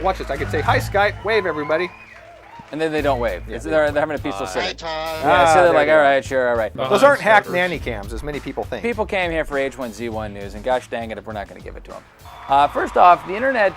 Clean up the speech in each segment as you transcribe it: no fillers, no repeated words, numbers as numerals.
Watch this. I could say, hi, Skype. Wave, everybody. And then they don't wave. They're having a peaceful sit. Yeah, so they're like, all right, sure, all right. Those aren't hacked nanny cams, as many people think. People came here for H1Z1 news, and gosh dang it if we're not going to give it to them. First off, the internet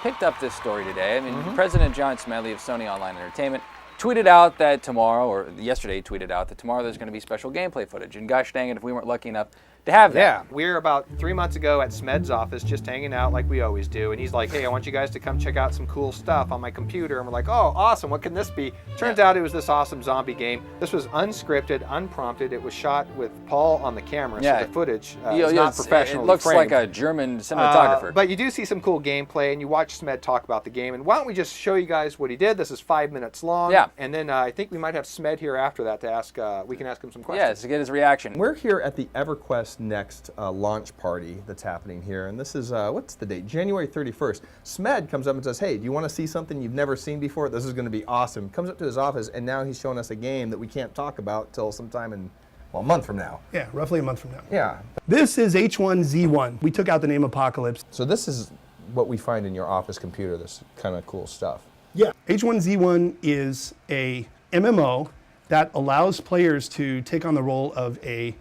picked up this story today. I mean, President John Smedley of Sony Online Entertainment tweeted out that tomorrow, or yesterday he tweeted out that tomorrow there's going to be special gameplay footage. And gosh dang it if we weren't lucky enough to have that. Yeah, we were about 3 months ago at Smed's office just hanging out like we always do. And he's like, hey, I want you guys to come check out some cool stuff on my computer. And we're like, oh, awesome. What can this be? Turns out it was this awesome zombie game. This was unscripted, unprompted. It was shot with Paul on the camera. So the footage is not professionally It looks framed. like a German cinematographer. But you do see some cool gameplay, and you watch Smed talk about the game. And why don't we just show you guys what he did? This is 5 minutes long. Yeah. And then I think we might have Smed here after that to ask, we can ask him some questions. Yeah, to get his reaction. We're here at the EverQuest Next launch party that's happening here, and this is, what's the date? January 31st. Smed comes up and says, hey, do you want to see something you've never seen before? This is going to be awesome. Comes up to his office, and now he's showing us a game that we can't talk about till sometime in, well, a month from now. Yeah, roughly a month from now. Yeah. This is H1Z1. We took out the name Apocalypse. So this is what we find in your office computer, this kind of cool stuff. Yeah. H1Z1 is a MMO that allows players to take on the role of a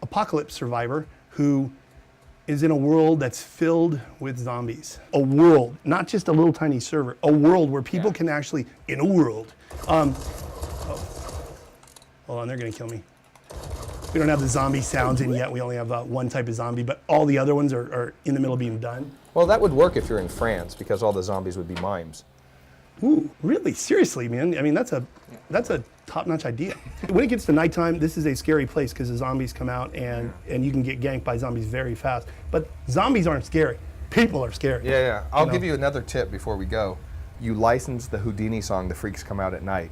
apocalypse survivor who is in a world that's filled with zombies. A world, not just a little tiny server, a world where people can actually, in a world. Hold on, they're gonna kill me. We don't have the zombie sounds in yet. We only have one type of zombie, but all the other ones are in the middle of being done. Well, that would work if you're in France, because all the zombies would be mimes. Ooh, really? Seriously, man? I mean, that's a top-notch idea. When it gets to nighttime, this is a scary place because the zombies come out and you can get ganked by zombies very fast. But zombies aren't scary. People are scary. Yeah. I'll give you another tip before we go. You license the Houdini song, The Freaks Come Out at Night.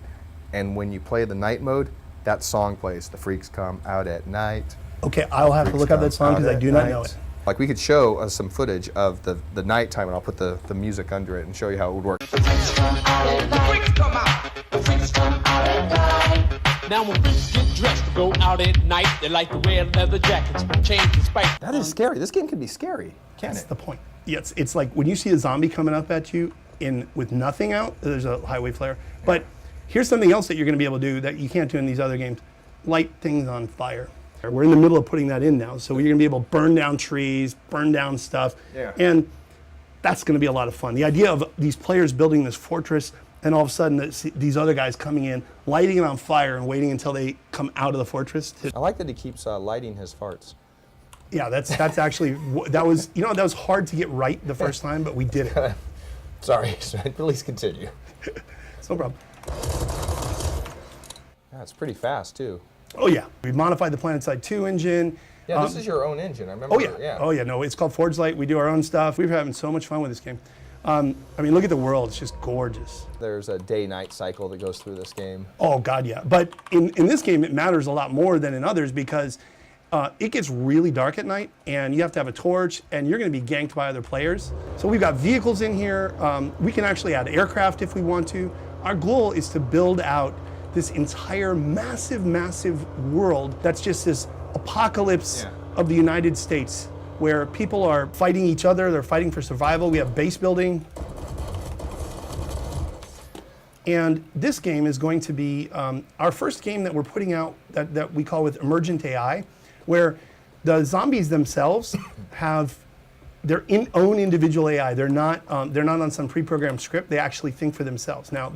And when you play the night mode, that song plays, The Freaks Come Out at Night. Okay, I'll have to look up that song because I do not know it. Like, we could show us some footage of the nighttime, and I'll put the music under it and show you how it would work. Now when freaks get dressed to go out at night, they like to wear leather jackets, chains and spikes. That is scary. This game can be scary, can't That's it? the point. Yeah, it's like when you see a zombie coming up at you with nothing out, there's a highway flare. But here's something else that you're going to be able to do that you can't do in these other games. Light things on fire. We're in the middle of putting that in now, so you're going to be able to burn down trees, burn down stuff, and that's going to be a lot of fun. The idea of these players building this fortress and all of a sudden these other guys coming in, lighting it on fire and waiting until they come out of the fortress. I like that he keeps lighting his farts. Yeah, that's actually, that was hard to get right the first time, but we did it. Sorry, please continue. It's no problem. Yeah, it's pretty fast, too. Oh yeah, we modified the PlanetSide 2 engine. Yeah, this is your own engine, I remember. Oh yeah, no, it's called Forge Light. We do our own stuff. We're having so much fun with this game. I mean, look at the world, it's just gorgeous. There's a day-night cycle that goes through this game. Oh God, yeah. But in this game, it matters a lot more than in others because it gets really dark at night and you have to have a torch and you're gonna be ganked by other players. So we've got vehicles in here. We can actually add aircraft if we want to. Our goal is to build out this entire massive, massive world that's just this apocalypse of the United States where people are fighting each other, they're fighting for survival. We have base building. And this game is going to be our first game that we're putting out that we call with Emergent AI, where the zombies themselves have their own individual AI. They're not on some pre-programmed script. They actually think for themselves. Now,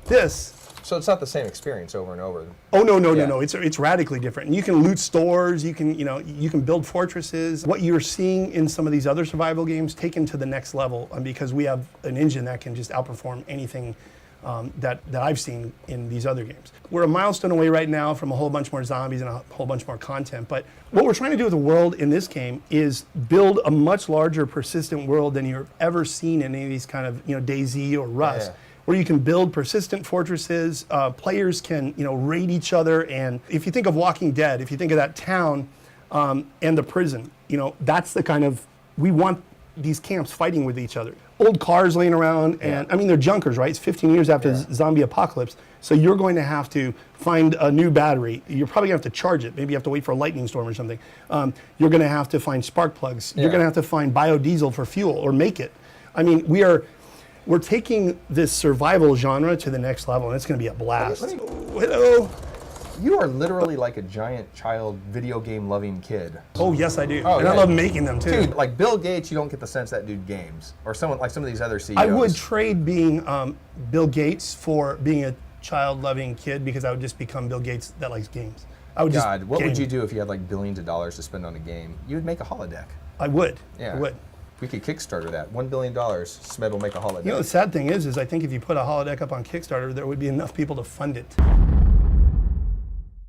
this. So it's not the same experience over and over. Oh no! It's radically different. And you can loot stores. You can build fortresses. What you're seeing in some of these other survival games taken to the next level, because we have an engine that can just outperform anything that I've seen in these other games. We're a milestone away right now from a whole bunch more zombies and a whole bunch more content. But what we're trying to do with the world in this game is build a much larger, persistent world than you've ever seen in any of these kind of DayZ or Rust. Yeah. Where you can build persistent fortresses, players can raid each other, and if you think of Walking Dead, if you think of that town and the prison, that's the kind of, we want these camps fighting with each other. Old cars laying around, and I mean they're junkers, right? It's 15 years after zombie apocalypse, so you're going to have to find a new battery. You're probably going to have to charge it. Maybe you have to wait for a lightning storm or something. You're going to have to find spark plugs. You're going to have to find biodiesel for fuel or make it. I mean, we're taking this survival genre to the next level, and it's going to be a blast. Widow. You are literally like a giant child video game loving kid. Oh, yes, I do. Oh, and yeah. I love making them, too. Dude, like Bill Gates, you don't get the sense that dude games. Or someone like some of these other CEOs. I would trade being Bill Gates for being a child-loving kid, because I would just become Bill Gates that likes games. I would God, just what game. would you do if you had like billions of dollars to spend on a game? You would make a holodeck. I would. Yeah. I would. We could Kickstarter that. $1 billion, Smed will make a holodeck. You know, the sad thing is I think if you put a holodeck up on Kickstarter, there would be enough people to fund it.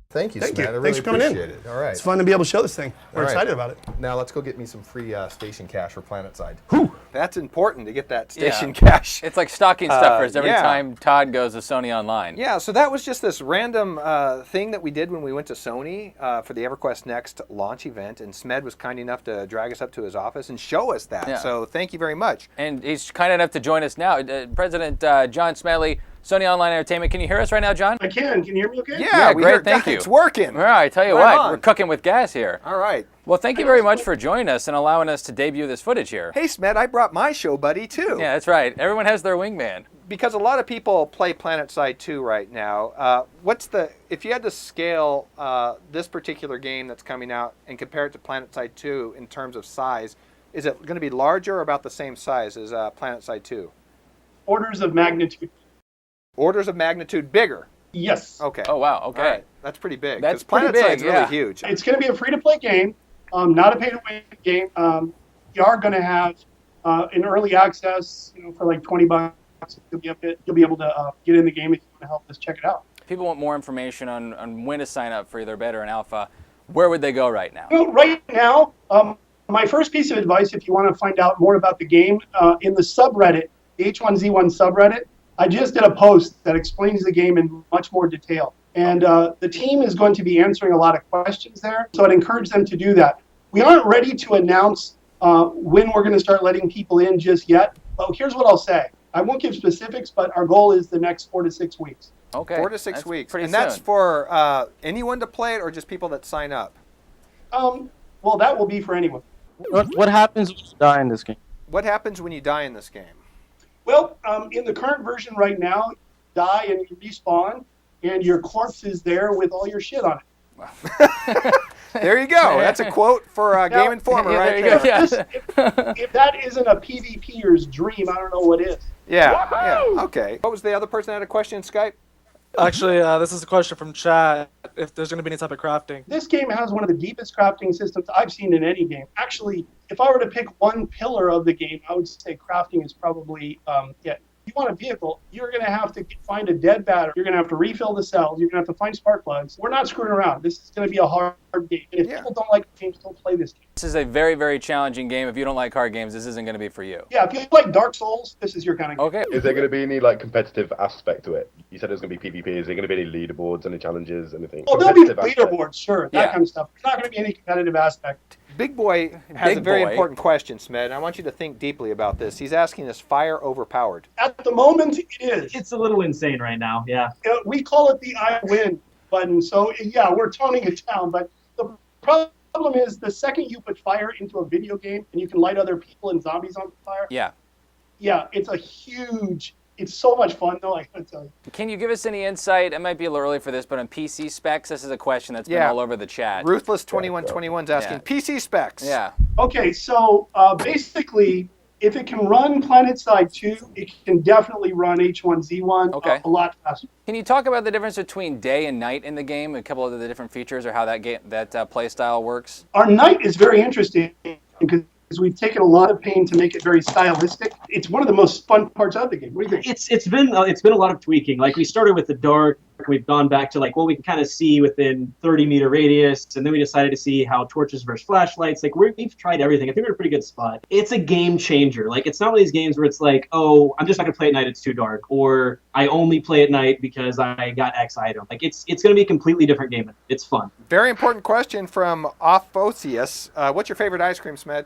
Thank you, Thank Smed. you. I really Thanks for coming in. appreciate it. All right. It's fun to be able to show this thing. We're All right. excited about it. Now let's go get me some free station cash for PlanetSide. That's important to get that station Yeah. cash. It's like stocking stuffers every yeah. time Todd goes to Sony Online. Yeah, so that was just this random thing that we did when we went to Sony for the EverQuest Next launch event, and Smed was kind enough to drag us up to his office and show us that. Yeah. So thank you very much. And he's kind enough to join us now. President John Smedley, Sony Online Entertainment. Can you hear us right now, John? I can. Can you hear me okay? Yeah, we great, heard thank that. you. It's working. All right, I tell you Right what, on. we're cooking with gas here. All right. Well, thank you very much for joining us and allowing us to debut this footage here. Hey, Smed, I brought my show buddy, too. Yeah, that's right. Everyone has their wingman. Because a lot of people play PlanetSide 2 right now. If you had to scale this particular game that's coming out and compare it to PlanetSide 2 in terms of size, is it going to be larger or about the same size as PlanetSide 2? Orders of magnitude. Orders of magnitude bigger. Yes. Okay. Oh, wow, okay. All right. That's pretty big. That's 'cause pretty PlanetSide's big, really yeah. huge. It's going to be a free-to-play game, not a pay-to-win game. You are going to have an early access, for like $20. You'll be able to get in the game if you want to help us check it out. If people want more information on when to sign up for either beta or an alpha, where would they go right now? Right now, my first piece of advice, if you want to find out more about the game, in the subreddit, the H1Z1 subreddit, I just did a post that explains the game in much more detail. And the team is going to be answering a lot of questions there, so I'd encourage them to do that. We aren't ready to announce when we're going to start letting people in just yet, but here's what I'll say. I won't give specifics, but our goal is the next 4 to 6 weeks. Okay. 4 to 6 That's weeks. pretty And that's soon. for anyone to play it or just people that sign up? Well, that will be for anyone. What happens when you die in this game? What happens when you die in this game? Well, in the current version right now, you die and you respawn, and your corpse is there with all your shit on it. There you go. That's a quote for Now- Game Informer Yeah, right there you there. go. Yeah. If that isn't a PvPer's dream, I don't know what is. Yeah. Okay. What was the other person that had a question in Skype? Actually, this is a question from chat. If there's going to be any type of crafting. This game has one of the deepest crafting systems I've seen in any game. Actually, if I were to pick one pillar of the game, I would say crafting is probably, If you want a vehicle, you're going to have to find a dead battery. You're going to have to refill the cells. You're going to have to find spark plugs. We're not screwing around. This is going to be a hard game. And if people don't like games, don't play this game. This is a very, very challenging game. If you don't like hard games, this isn't going to be for you. Yeah, if you like Dark Souls, this is your kind of game. Okay. Is there going to be any competitive aspect to it? You said there's going to be PvP. Is there going to be any leaderboards, any challenges, anything? Well, there'll be Competitive aspect. leaderboards, sure, that Yeah. kind of stuff. There's not going to be any competitive aspect. Big Boy has Big a very Boy. important question, Smed, and I want you to think deeply about this. He's asking us, fire overpowered? At the moment, it is. It's a little insane right now, yeah. We call it the I win button. So, yeah, we're toning it down. But the problem is the second you put fire into a video game and you can light other people and zombies on fire, Yeah. it's so much fun, though, I gotta tell you. Can you give us any insight? It might be a little early for this, but on PC specs, this is a question that's been Yeah. all over the chat. Ruthless2121's asking, Yeah. PC specs. Yeah. Okay, so basically, if it can run PlanetSide 2, it can definitely run H1Z1 Okay. a lot faster. Can you talk about the difference between day and night in the game? A couple of the different features or how that play style works? Our night is very interesting because we've taken a lot of pain to make it very stylistic. It's one of the most fun parts of the game. What do you think? It's been a lot of tweaking. Like we started with the dark, we've gone back to we can kind of see within 30-meter radius, and then we decided to see how torches versus flashlights. We've tried everything. I think we're in a pretty good spot. It's a game changer. It's not one of these games where it's like, oh, I'm just not gonna play at night, it's too dark, or I only play at night because I got X item. It's gonna be a completely different game. It's fun. Very important question from Ophosius. What's your favorite ice cream, Smed?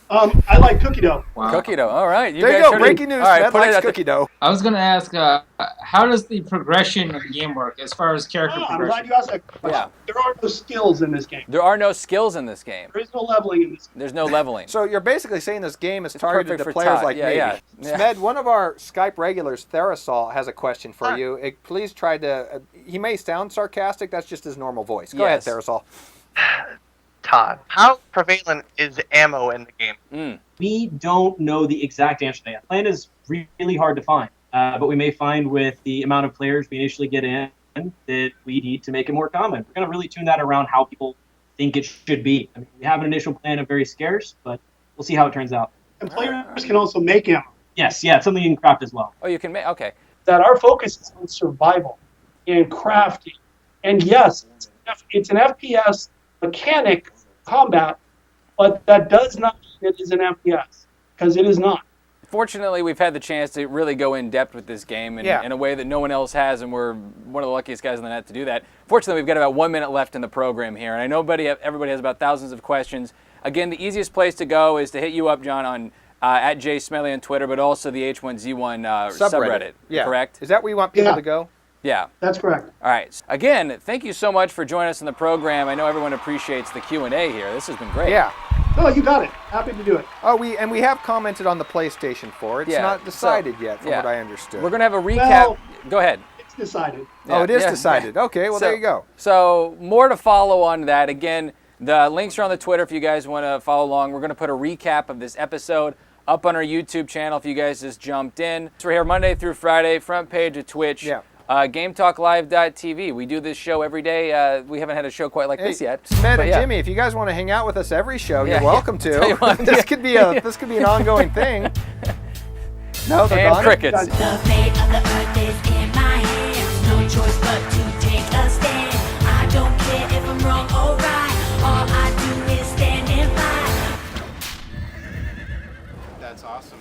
I like cookie dough. Wow. Cookie dough. All right. There you guys go. heard it. Breaking news. All right, Smed put it likes at the- cookie dough. I was gonna ask, how does the progression of the game work as far as character I'm progression? glad you asked that question. Yeah. There are no skills in this game. There are no skills in this game. There is no leveling in this game. There's no leveling. So you're basically saying this game is targeted perfect to for players Todd. like Yeah, me. yeah. Yeah. Smed, one of our Skype regulars, Therasol, has a question for you. Please try to. He may sound sarcastic. That's just his normal voice. Go ahead, Yes. Therasol. Todd, how prevalent is ammo in the game? We don't know the exact answer to that. Plan is really hard to find, but we may find with the amount of players we initially get in that we need to make it more common. We're going to really tune that around how people think it should be. I mean, we have an initial plan of very scarce, but we'll see how it turns out. And players can also make ammo. Yes, yeah, it's something you can craft as well. Oh, you can make. Okay. That our focus is on survival and crafting. And yes, it's an FPS mechanic combat, but that does not mean it is an FPS, because it is not. Fortunately, we've had the chance to really go in depth with this game in a way that no one else has, and we're one of the luckiest guys on the net to do that. Fortunately, we've got about 1 minute left in the program here, and I know everybody has about thousands of questions. Again, the easiest place to go is to hit you up, John, on at Jay Smedley on Twitter, but also the H1Z1 subreddit. Yeah. Correct? Is that where you want people to go? Yeah. That's correct. All right. Again, thank you so much for joining us in the program. I know everyone appreciates the Q&A here. This has been great. Yeah. No, you got it. Happy to do it. Oh, we have commented on the PlayStation 4. It's not decided yet, from what I understood. We're going to have a recap. Well, Go ahead. It's decided. Oh, it is decided. Okay, well, there you go. So more to follow on that. Again, the links are on the Twitter if you guys want to follow along. We're going to put a recap of this episode up on our YouTube channel if you guys just jumped in. So we're here Monday through Friday, front page of Twitch. Yeah. GameTalkLive.tv. We do this show every day. We haven't had a show quite like this yet. Smed but and yeah. Jimmy, if you guys want to hang out with us every show, Yeah, you're welcome Tell you to. what, this could be an ongoing thing. No, they're And gone? crickets. The fate of the earth is in my hands. No choice but to take a stand. I don't care if I'm wrong or right. All I do is stand and fight. That's awesome.